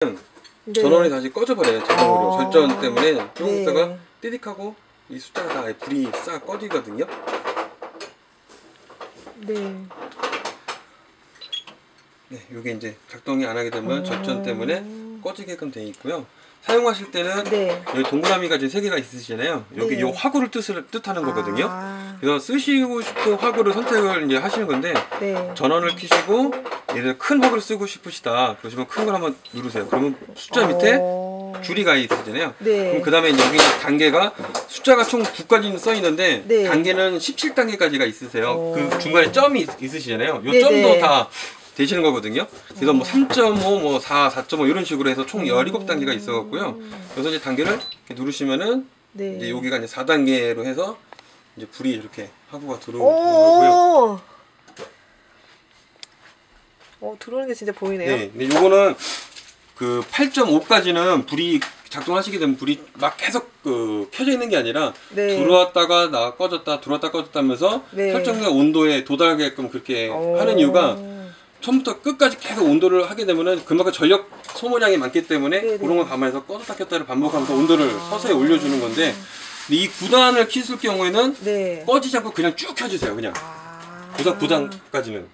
네. 전원이 다시 꺼져버려요. 자동으로. 절전 때문에 조금 네. 있다가 띠딕하고 이 숫자가 다 불이 싹 꺼지거든요. 네. 네, 요게 이제 작동이 안 하게 되면 절전 때문에 꺼지게끔 되어 있고요. 사용하실 때는 네. 여기 동그라미가 이제 3개가 있으시잖아요. 여기 네. 요 화구를 뜻하는 거거든요. 그래서 쓰시고 싶은 화구를 선택을 이제 하시는 건데, 네. 전원을 켜시고 얘를 큰 화구를 쓰고 싶으시다 그러시면 큰 걸 한번 누르세요. 그러면 숫자 밑에 줄이 가 있으시잖아요. 네. 그럼 그 다음에 여기 단계가 숫자가 총 9까지는 써 있는데, 네. 단계는 17단계까지가 있으세요. 그 중간에 점이 있으시잖아요. 요 네, 점도 네. 다 되시는 거거든요. 그래서 뭐 3.5, 뭐 4, 4.5 이런 식으로 해서 총 17단계가 있어갖고요. 그래서 이제 단계를 이렇게 누르시면은 네. 이제 여기가 이제 4단계로 해서 이제 불이 이렇게 화구가 들어오는 거고요. 들어오는 게 진짜 보이네요. 네, 근데 요거는 그 8.5까지는 불이 작동하시게 되면 불이 막 계속 켜져 있는 게 아니라 네. 들어왔다가 꺼졌다 들어왔다 꺼졌다 하면서 네. 설정된 온도에 도달하게끔 그렇게 하는 이유가 처음부터 끝까지 계속 온도를 하게 되면은 그만큼 전력 소모량이 많기 때문에 네네. 그런 걸 감안해서 껐다 켰다를 반복하면서 온도를 서서히 올려주는 건데, 근데 이 9단을 켰을 경우에는 네. 꺼지지 않고 그냥 쭉 켜주세요. 그냥 9단까지는.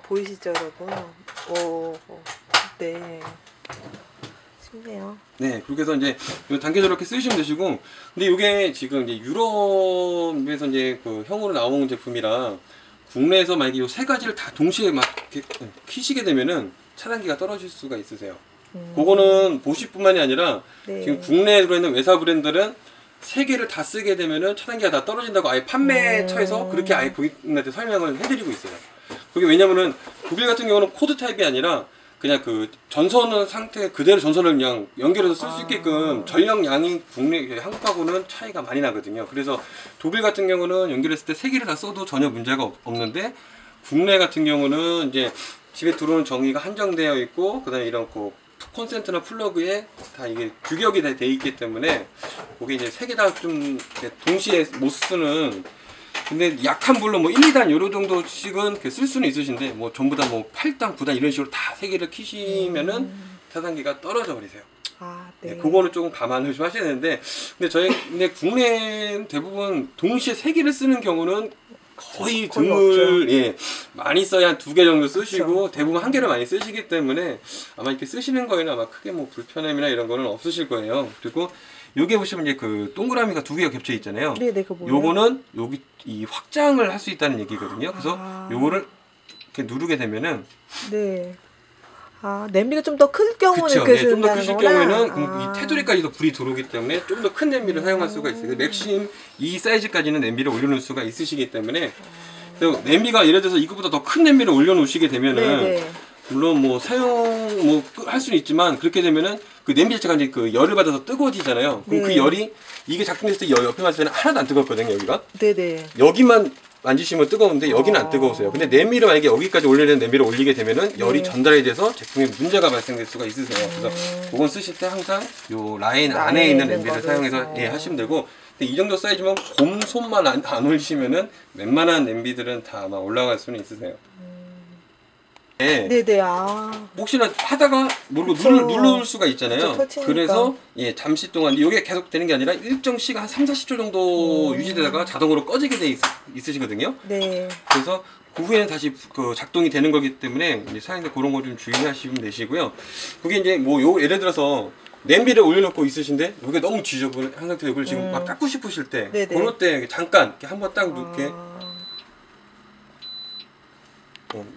보이시죠, 여러분? 네. 쉽네요. 네, 그렇게 해서 이제 단계적으로 이렇게 쓰시면 되시고, 근데 이게 지금 이제 유럽에서 이제 그 형으로 나온 제품이라 국내에서 만약에 이 세 가지를 다 동시에 막 이렇게 키시게 되면은 차단기가 떨어질 수가 있으세요. 그거는 보시뿐만이 아니라 네. 지금 국내에 들어있는 외사 브랜드는 세 개를 다 쓰게 되면은 차단기가 다 떨어진다고 아예 판매처에서 그렇게 아예 고객님한테 설명을 해드리고 있어요. 그게 왜냐면은 독일 같은 경우는 코드 타입이 아니라 그냥 그 전선 상태 그대로 전선을 그냥 연결해서 쓸 수 있게끔 전력량이 국내 한국하고는 차이가 많이 나거든요. 그래서 독일 같은 경우는 연결했을 때 세 개를 다 써도 전혀 문제가 없는데, 국내 같은 경우는 이제 집에 들어오는 전기가 한정되어 있고 그다음에 이런 콘센트나 플러그에 다 이게 규격이 다 돼 있기 때문에 그게 이제 세 개 다 좀 동시에 못 쓰는, 근데 약한 불로 뭐 1, 2단 요런 정도씩은 쓸 수는 있으신데, 뭐 전부 다 뭐 8단, 9단 이런 식으로 다 세 개를 키시면은 차단기가 떨어져 버리세요. 네. 네, 그거는 조금 감안을 좀 하셔야 되는데, 근데 국내 대부분 동시에 세 개를 쓰는 경우는 거의 드물, 예, 많이 써야 한 2개 정도 쓰시고, 그렇죠. 대부분 한 개를 많이 쓰시기 때문에 아마 이렇게 쓰시는 거에는 아마 크게 뭐 불편함이나 이런 거는 없으실 거예요. 그리고 여기 보시면 이제 그 동그라미가 2개가 겹쳐 있잖아요. 네네, 그거 뭐예요? 요거는 여기 이 확장을 할 수 있다는 얘기거든요. 그래서 요거를 이렇게 누르게 되면은, 네. 냄비가 좀 더 클 경우는 그쵸, 이렇게 좀 더 쓴다는 크실 거구나. 경우에는 이 테두리까지도 불이 들어오기 때문에 좀 더 큰 냄비를 사용할 수가 있어요. 맥심 이 사이즈까지는 냄비를 올려놓을 수가 있으시기 때문에, 그래서 냄비가 예를 들어서 이거보다 더 큰 냄비를 올려놓으시게 되면은, 네네. 물론 뭐 사용 할 수는 있지만, 그렇게 되면은 그 냄비 자체가 이제 그 열을 받아서 뜨거워지잖아요. 그럼 네. 그 열이 이게 작동했을 때 옆에 봤을 때는 하나도 안 뜨겁거든요. 여기가 네네. 여기만 만지시면 뜨거운데 여기는 안 뜨거우세요. 근데 냄비를 만약에 여기까지 올리는 냄비를 올리게 되면은 열이 전달이 돼서 제품에 문제가 발생될 수가 있으세요. 그래서 그건 쓰실 때 항상 요 라인 안에 있는 냄비를 사용해서 하시면 되고, 근데 이 정도 사이즈면 곰손만 안 올리시면은 웬만한 냄비들은 다 아마 올라갈 수는 있으세요. 네. 네네. 혹시나 하다가 모르고 누를 수가 있잖아요. 그쵸, 그래서 잠시 동안 이게 계속 되는 게 아니라 일정 시간 한 3, 40초 정도 유지되다가 자동으로 꺼지게 돼 있으시거든요. 네. 그래서 그 후에는 다시 작동이 되는 거기 때문에 사용자 그런 거 좀 주의하시면 되시고요. 그게 이제 뭐 예를 들어서 냄비를 올려놓고 있으시는데 이게 너무 지저분한 상태에서 이걸 지금 막 닦고 싶으실 때, 그럴 때 잠깐 이렇게 한번 딱 이렇게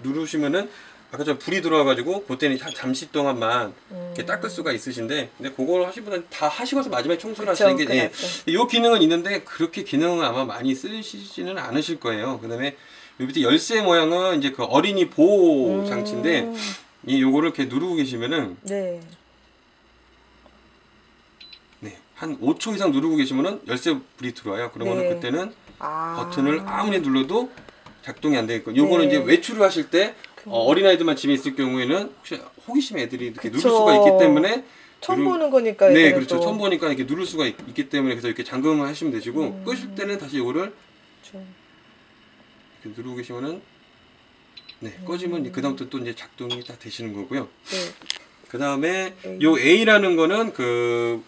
누르시면은 아까처럼 불이 들어와가지고 그때는 잠시 동안만 이렇게 닦을 수가 있으신데, 근데 그걸 하신 분은 다 하시고서 마지막에 청소를 하시는 게 이 기능은 있는데 그렇게 기능은 아마 많이 쓰시지는 않으실 거예요. 그 다음에 요 밑에 열쇠 모양은 이제 그 어린이 보호 장치인데, 요거를 이렇게 누르고 계시면은 한 5초 이상 누르고 계시면은 열쇠 불이 들어와요. 그러면은 그때는 버튼을 아무리 눌러도 작동이 안 되겠고, 요거는 이제 외출을 하실 때 어린아이들만 집에 있을 경우에는 혹시 호기심 애들이 이렇게 누를 수가 있기 때문에, 처음 보는 거니까. 네, 그렇죠. 처음 보니까 이렇게 누를 수가 있기 때문에, 그래서 이렇게 잠금을 하시면 되시고, 끄실 때는 다시 요거를 이렇게 누르고 계시면은 꺼지면 그 다음부터 또 이제 작동이 다 되시는 거고요. 그 다음에 A. 요 A라는 거는 그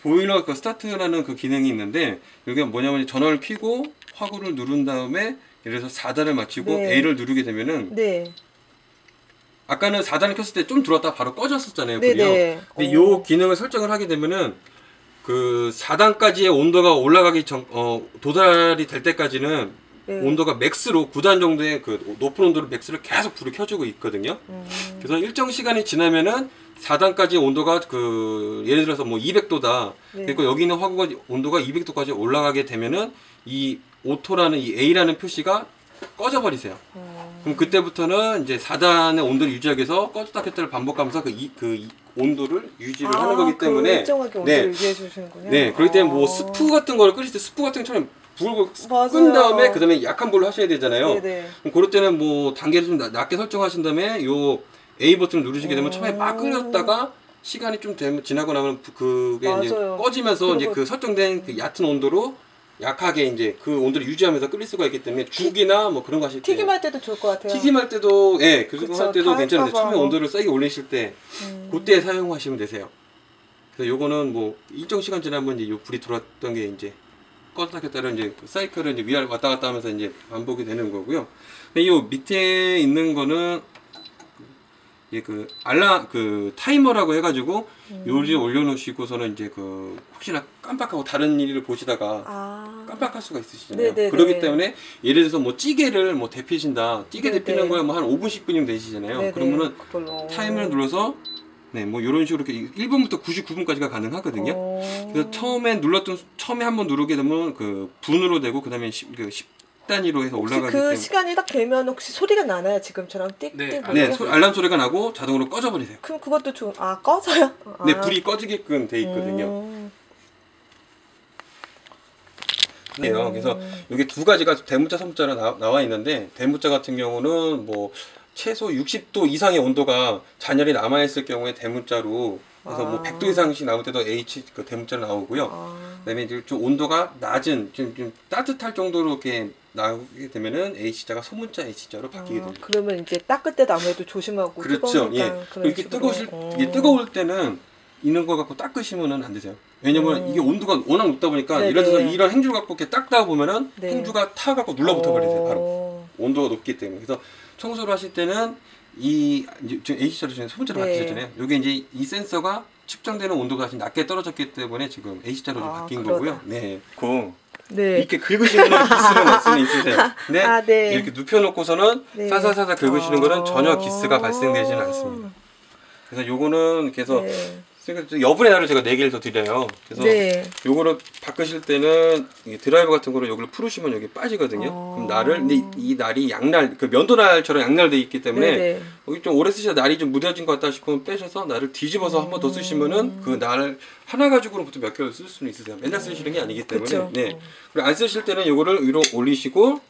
보일러 그 스타트라는 그 기능이 있는데 여기가 뭐냐면 전원을 켜고 화구를 누른 다음에 예를 들어서 4단을 맞추고 네. A를 누르게 되면은 네. 아까는 4단을 켰을 때 좀 들어왔다가 바로 꺼졌었잖아요. 네네. 불이요. 근데 요 기능을 설정을 하게 되면은 그 4단까지의 온도가 올라가기 전, 도달이 될 때까지는 네. 온도가 맥스로 9단 정도의 그 높은 온도로 맥스를 계속 불을 켜주고 있거든요. 그래서 일정 시간이 지나면은 4단까지 온도가 그 예를 들어서 뭐 200도다. 네. 그리고 여기 있는 화구가 온도가 200도까지 올라가게 되면은 이 오토라는 이 A라는 표시가 꺼져 버리세요. 그럼 그때부터는 이제 4단의 온도를 유지하기 위해서 꺼졌다 켰다를 반복하면서 그 온도를 유지를 하는 거기 때문에 일정하게 온도를 유지해 주시는군요. 네, 그렇기 때문에 뭐 스프 같은 거를 끓일 때 스프 같은 것처럼 불을 맞아요. 끈 다음에 그 다음에 약한 불로 하셔야 되잖아요. 네네. 그럼 그럴 때는 뭐 단계를 좀 낮게 설정하신 다음에 요 A 버튼을 누르시게 되면 처음에 막 끓였다가 시간이 좀 지나고 나면 그게 이제 맞아요. 꺼지면서 이제 그리고- 그 설정된 그 얕은 온도로 약하게 이제 그 온도를 유지하면서 끓일 수가 있기 때문에 죽이나 뭐 그런 거 하실 때 튀김할 때도 좋을 것 같아요. 튀김할 때도 예, 그거 그쵸, 할 때도 괜찮은데 탈까 봐. 처음에 온도를 세게 올리실 때 그때 사용하시면 되세요. 그래서 요거는 뭐 일정 시간 지나면 이제 요 불이 들어왔던 게 이제 껐다 켰다를 이제 그 사이클을 이제 위아래 왔다 갔다 하면서 이제 반복이 되는 거고요. 근데 요 밑에 있는 거는 이게 그 그 타이머라고 해가지고 요리에 올려놓으시고서는 이제 그 혹시나 깜빡하고 다른 일을 보시다가 깜빡할 수가 있으시잖아요. 네네네. 그렇기 때문에 예를 들어서 뭐 찌개를 뭐 데피신다. 찌개 네네. 데피는 거에 뭐 한 5분 10분이면 되시잖아요. 네네. 그러면은 그걸로. 타이머를 눌러서 네, 뭐 이런 식으로 이렇게 1분부터 99분까지가 가능하거든요. 그래서 처음에 한번 누르게 되면 그 분으로 되고 그다음에 10 단위로 해서 혹시 올라가기 그 때문에 시간이 딱 되면 혹시 소리가 나나요? 지금처럼 띡띡 네, 거리가? 알람 소리가 나고 자동으로 꺼져 버리세요. 그럼 그것도 좀 꺼져요? 네, 불이 꺼지게끔 돼 있거든요. 그래서 이게 두 가지가 대문자, 소문자로 나와 있는데 대문자 같은 경우는 뭐 최소 60도 이상의 온도가 잔열이 남아 있을 경우에 대문자로 그래서 뭐 100도 이상씩 나올 때도 H 그 대문자로 나오고요. 그다음에 이제 좀 온도가 낮은 좀 따뜻할 정도로 이렇게 나오게 되면은 H자가 소문자 H자로 바뀌게 됩니다. 그러면 이제 닦을 때도 아무래도 조심하고 그렇죠. 예. 이렇게 뜨거울 때는 있는 걸 갖고 닦으시면은 안 되세요. 왜냐면 이게 온도가 워낙 높다 보니까 네네. 예를 들어서 이런 행주 갖고 이렇게 닦다 보면은 네. 행주가 타갖고 눌러붙어 버리세요. 바로 온도가 높기 때문에. 그래서 청소를 하실 때는 지금 H자로 지금 소문자로 네. 바뀌셨잖아요. 이게 이제 이 센서가 측정되는 온도가 아주 낮게 떨어졌기 때문에 지금 H자로 좀 바뀐 거고요. 네. 네. 이렇게 긁으시는 기스는 수는 있으세요. 근데 네. 이렇게 눕혀놓고서는 네. 살살살살 긁으시는 거는 전혀 기스가 발생되지는 않습니다. 그래서 요거는 그래서 여분의 날을 제가 4개를 더 드려요. 그래서 네. 요거를 바꾸실 때는 이 드라이버 같은 거를 여기를 풀으시면 여기 빠지거든요. 그럼 날을 근데 이 날이 양날 그 면도날처럼 양날돼 있기 때문에 네네. 여기 좀 오래 쓰셔서 날이 좀 무뎌진 것 같다 싶으면 빼셔서 날을 뒤집어서 한 번 더 쓰시면은 그 날 하나 가지고로부터 몇 개를 쓸 수는 있으세요. 맨날 쓰시는 게 아니기 때문에. 그쵸. 네. 그리고 안 쓰실 때는 요거를 위로 올리시고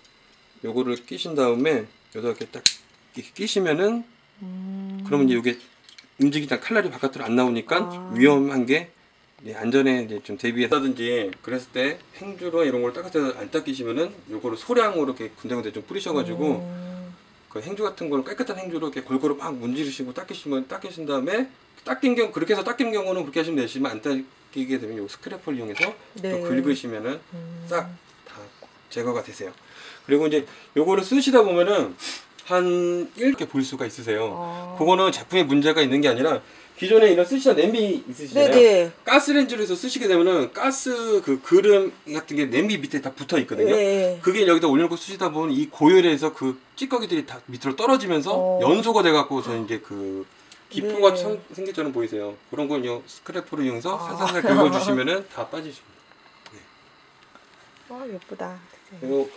요거를 끼신 다음에 여기다 이렇게 딱 이렇게 끼시면은 그러면 이제 요게 움직이다 칼날이 바깥으로 안 나오니까 위험한 게 안전에 이제 좀 대비해서든지 그랬을 때 행주로 이런 걸 닦아서 안 닦이시면은 요거를 소량으로 이렇게 군데군데 좀 뿌리셔가지고 그 행주 같은 거를 깨끗한 행주로 이렇게 골고루 막 문지르시고 닦이신 다음에 그렇게 해서 닦이는 경우는 그렇게 하시면 되시면 안 닦이게 되면 요 스크래퍼를 이용해서 네. 또 긁으시면은 싹 다 제거가 되세요. 그리고 이제 요거를 쓰시다 보면은 한 이렇게 볼 수가 있으세요. 그거는 제품에 문제가 있는 게 아니라 기존에 이런 쓰시던 냄비 있으시잖아요. 네네. 가스레인지로 해서 쓰시게 되면은 가스 그 그름 같은 게 냄비 밑에 다 붙어 있거든요. 네. 그게 여기다 올려놓고 쓰시다 보면 이 고열에서 그 찌꺼기들이 다 밑으로 떨어지면서 연소가 돼갖고 저는 이제 그 기포가 생길처럼 보이세요. 그런 건요 스크래퍼를 이용해서 살살살 긁어주시면은 다 빠지십니다. 예쁘다. 그리고